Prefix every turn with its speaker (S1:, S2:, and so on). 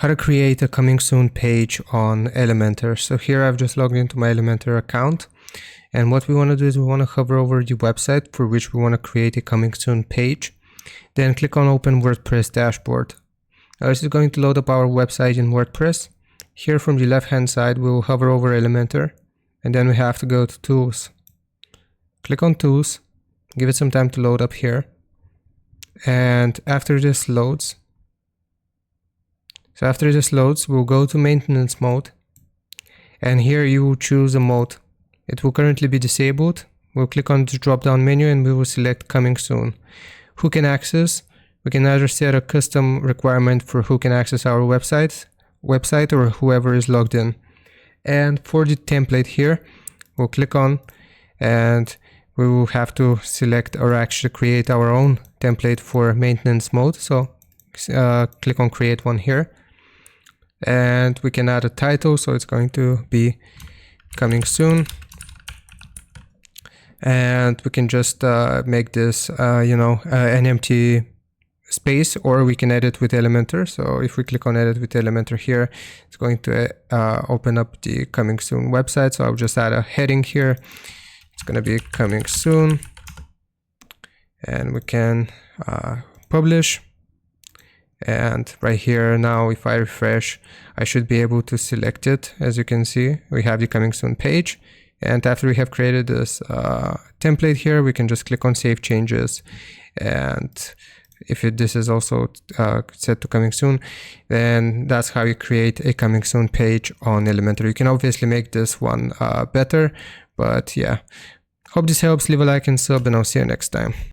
S1: how to create a coming soon page on Elementor. So here I've just logged into my Elementor account, and what we want to do is we want to hover over the website for which we want to create a coming soon page. Then click on Open WordPress Dashboard. Now this is going to load up our website in WordPress. Here from the left hand side we will hover over Elementor, and then we have to go to Tools. Click on Tools, give it some time to load up here, and after this loads, we'll go to maintenance mode, and here you will choose a mode. It will currently be disabled. We'll click on the drop down menu and we will select coming soon. Who can access? We can either set a custom requirement for who can access our website or whoever is logged in. And for the template here, we'll click on, and we will have to select or actually create our own template for maintenance mode. So click on create one here, and we can add a title. So it's going to be coming soon, and we can just make this an empty space, or we can edit with Elementor. So if we click on edit with Elementor here, it's going to open up the coming soon website. So I'll just add a heading here. It's going to be coming soon, and we can publish. And right here now, if I refresh, I should be able to select it. As you can see, we have the coming soon page. And after we have created this template here, we can just click on save changes. And if this is also set to coming soon, then that's how you create a coming soon page on Elementor. You can obviously make this one better, but yeah. Hope this helps. Leave a like and sub, and I'll see you next time.